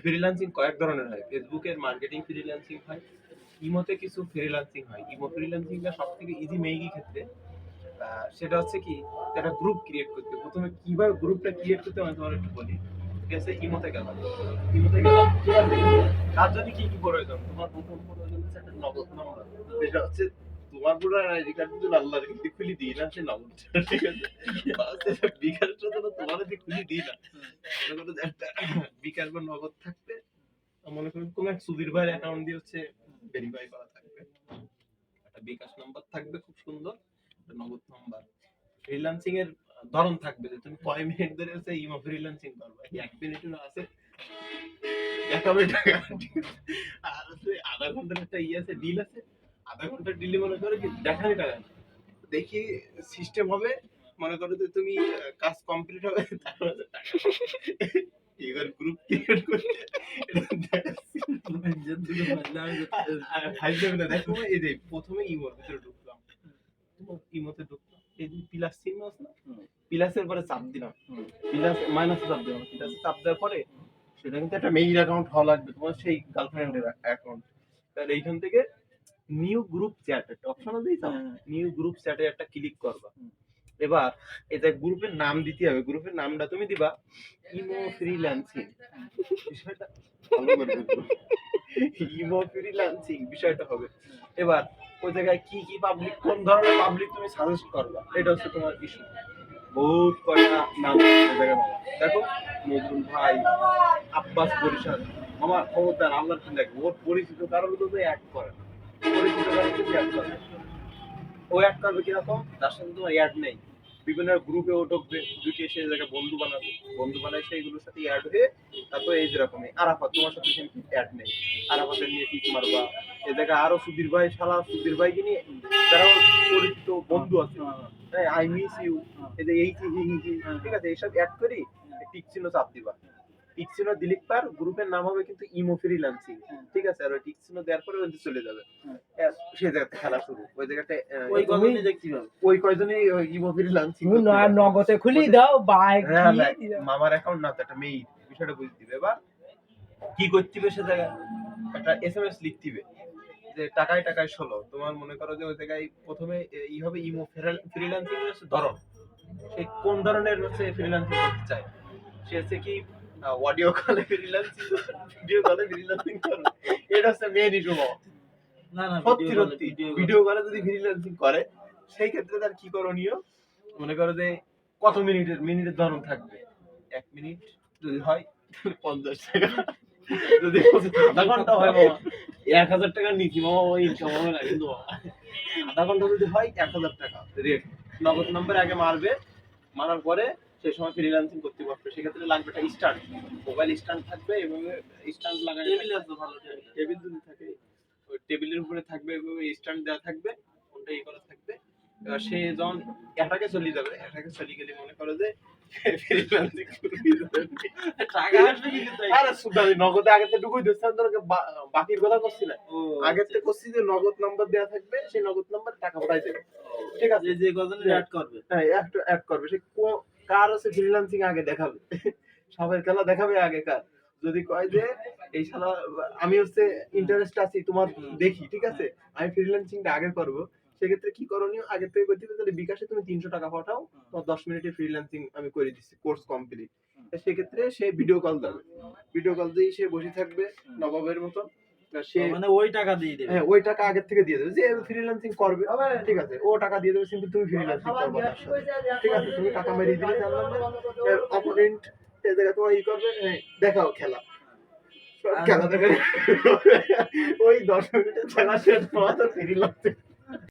Freelancing কয়েক ধরনের হয়। ফেসবুকের মার্কেটিং ফ্রিল্যান্সিং হয়, ইমোতে কিছু ফ্রিল্যান্সিং হয়। ইমো ফ্রিল্যান্সিংটা সবথেকে ইজি মেইকি ক্ষেত্রে। সেটা হচ্ছে কি, একটা গ্রুপ ক্রিয়েট করতে, প্রথমে কিভাবে গ্রুপটা ক্রিয়েট করতে হয় তোমার একটু বলি। ঠিক আছে, ইমোতে গেলাম, ইমোতে গেলাম, তার জন্য কি কি প্রয়োজন? তোমার প্রথম প্রয়োজন হচ্ছে একটা নগদ নাম্বার। যেটা হচ্ছে তোমার পুরো আইডি কার্ড কিন্তু আল্লাহর কিন্তু খুলি দিই না, সে নগদ। ঠিক আছে, বিকাশটা তো তোমার দিয়ে খুলি দিই না। মনে করো যে একটা বিকাশ বা নগদ থাকবে, মনে করো কোনো এক সুধীর ভাইয়ের অ্যাকাউন্ট দিয়ে হচ্ছে ভেরিফাই করা থাকবে, একটা বিকাশ নাম্বার থাকবে খুব সুন্দর, একটা নগদ নাম্বার। ফ্রিল্যান্সিং এর ধরন থাকবে যে তুমি কয় মিনিট ধরে হচ্ছে ইমো ফ্রিল্যান্সিং করবে। 1 মিনিটও আছে, দেখাবে টাকা। আর হচ্ছে আধা ঘন্টার একটা আছে, ডিল আছে, আধা ঘন্টার ডিলে মনে করো কি দেখাবে টাকা। দেখি সিস্টেম হবে, মনে করো যে তুমি কাজ কমপ্লিট হবে, তারপরে টাকা এবার গ্রুপ ক্রিয়েট করতে দেখো, এই যে প্রথমে ইমোর ভিতরে ঢুকলাম, ইমোতে ঢুকলাম, এই যে প্লাস চিহ্ন আছে না, প্লাসের পরে চাপ দিলাম, প্লাস মাইনাসে চাপ দিলাম, প্লাসে চাপ দেওয়ার পরে সেটা কিন্তু একটা মেইল অ্যাকাউন্ট হওয়া লাগবে তোমার, সেই গার্লফ্রেন্ডের অ্যাকাউন্ট। তাহলে এইখান থেকে নিউ গ্রুপ চ্যাট একটা অপশন আছে, নিউ গ্রুপ চ্যাটে একটা ক্লিক করবা। এবার এই যে গ্রুপের নাম দিতে হবে, গ্রুপের নামটা তুমি দিবা ইমো ফ্রিল্যান্সিং। বিষয়টা ভালো করে বুঝো, ইমো ফ্রিল্যান্সিং বিষয়টা হবে। এবার ওই জায়গায় কি কি পাবলিক, কোন ধরনের পাবলিক তুমি সাজেস্ট করবা, এটা হচ্ছে তোমার ইস্যু। বহুত কয়টা নাম জায়গায় দেখো, নজরুল ভাই, আব্বাস বরিশাল, আমার খবরদার আল্লাহর কি দেখো, ওর পরিচিত কারণ তো অ্যাড করে না, পরিচিত কারণ কিন্তু অ্যাড করে। ও অ্যাড করবে কিরকম, তার সাথে তোমার অ্যাড নেই, বিভিন্ন গ্রুপে ও ঢুকবে, ঢুকে সেই জায়গায় বন্ধু বানাবে, বন্ধু বানায় সেইগুলোর সাথে অ্যাড হয়ে তারপর এই যেরকমই আরাফাত, তোমার সাথে কিন্তু অ্যাড নেই, আরাফাতের নিয়ে টিক মারবা। এই জায়গায় আরো সুধীর ভাই, শালা সুধীর ভাইকে নিয়ে যারা পরিচিত বন্ধু আছে, হ্যাঁ আই মিস ইউ, এই যে এই ঠিক আছে, এইসব অ্যাড করি, টিক চিহ্ন চাপ দিবা। টিক চিহ্ন দিলিক পার গ্রুপের নাম হবে কিন্তু ইমো ফ্রিল্যান্সিং। ঠিক আছে, আর ওই টিক চিহ্ন দেওয়ার পরে ওই চলে যাবে, সেই জায়গাতে খেলা শুরু। ওই জায়গাটা ওই কয়জনই দেখতে পাবে, ওই কয়জনই ইমো ফ্রিল্যান্সিং নগদে খুলি দাও বাইক মামার অ্যাকাউন্ট না তো একটা মেইল, বিষয়টা বুঝতে দিবে। এবার কি করতে হবে, সে জায়গায় একটা এসএমএস লিখতে হবে যে টাকায় টাকায় 16। তোমার মনে করো যে ওই জায়গায় প্রথমে ই হবে ইমো ফ্রিল্যান্সিং এর ধরন, সে কোন ধরনের হচ্ছে ফ্রিল্যান্সিং করতে চায়, সে হচ্ছে কি অডিও কলে ফ্রিল্যান্সিং, ভিডিও কলে ফ্রিল্যান্সিং করে, এটা হচ্ছে মেইন ইস্যু। না না, সত্যি ভিডিও কলে যদি ফ্রিল্যান্সিং করে, সেই ক্ষেত্রে তার কি করণীয়, মনে করো যে কত মিনিটের ধরন থাকবে। 1 মিনিট যদি হয় 50 টাকা, যদি আধা ঘন্টা হয় বাবা 1000 টাকা নিচি বাবা, ওই ইনকাম হবে না কিন্তু বাবা। আধা ঘন্টা যদি হয় 1000 টাকা রেট, নগদ নাম্বার আগে মারবে, মারার পরে সেই সময় ফ্রিল্যান্সিং করতে পারবে। সেক্ষেত্রে লাগবে একটা স্ট্যান্ড, মোবাইল স্ট্যান্ড থাকবে এবং স্ট্যান্ড লাগানো, টেবিল আছে, ভালো টেবিল যদি থাকে, ওই টেবিলের উপরে থাকবে স্ট্যান্ড দেওয়া থাকবে, ওটা ই করা থাকবে। এবার সে যখন এটাকে চলে যাবে, এটাকে চলে গেলে মনে করো যে ফ্রিল্যান্সিং শুরু হয়ে যাবে। টাকা আসবে কি কিন্তু, আরে সুদানি নগদে আগে থেকে ঢুকুই দিচ্ছেন, তোকে বাকির কথা করছি না, আগে থেকে করছি যে নগদ নাম্বার দেওয়া থাকবে, সেই নগদ নাম্বারে টাকা পাঠাই দেবে। ঠিক আছে, যে কজন অ্যাড করবে, হ্যাঁ অ্যাড করবে, সে কার আছে ফ্রিল্যান্সিং আগে দেখাবে, সবার খেলা দেখাবে আগে কার। যদি কয় যে এই শালা আমি হচ্ছে ইন্টারেস্ট আছি তোমার দেখি, ঠিক আছে আমি ফ্রিল্যান্সিংটা আগে করব, সেক্ষেত্রে কি করণীয়, আগে থেকে করতে হবে, তাহলে বিকাশে তুমি 300 টাকা পাঠাও, তোমার 10 মিনিটে ফ্রিল্যান্সিং আমি করে দিচ্ছি, কোর্স কমপ্লিট। সেক্ষেত্রে সে ভিডিও কল দেবে, ভিডিও কল দিয়ে সে বসে থাকবে নবাবের মতো, সে মানে ওই টাকা দিয়ে দেবে, হ্যাঁ ওই টাকা আগের থেকে দিয়ে দেবে, যে ফ্রিল্যান্সিং করবে, ঠিক আছে ও টাকা দিয়ে দেবে, কিন্তু তুমি ফ্রিল্যান্সিং করবে, ঠিক আছে তুমি টাকা মেরে দিলে, জানলাম এর অপোনেন্ট এই জায়গা তোমার ই করবে, দেখাও খেলা, খেলা দেখে ওই 10 মিনিটের খেলা শেষ হওয়া তো ফ্রিল্যান্সিং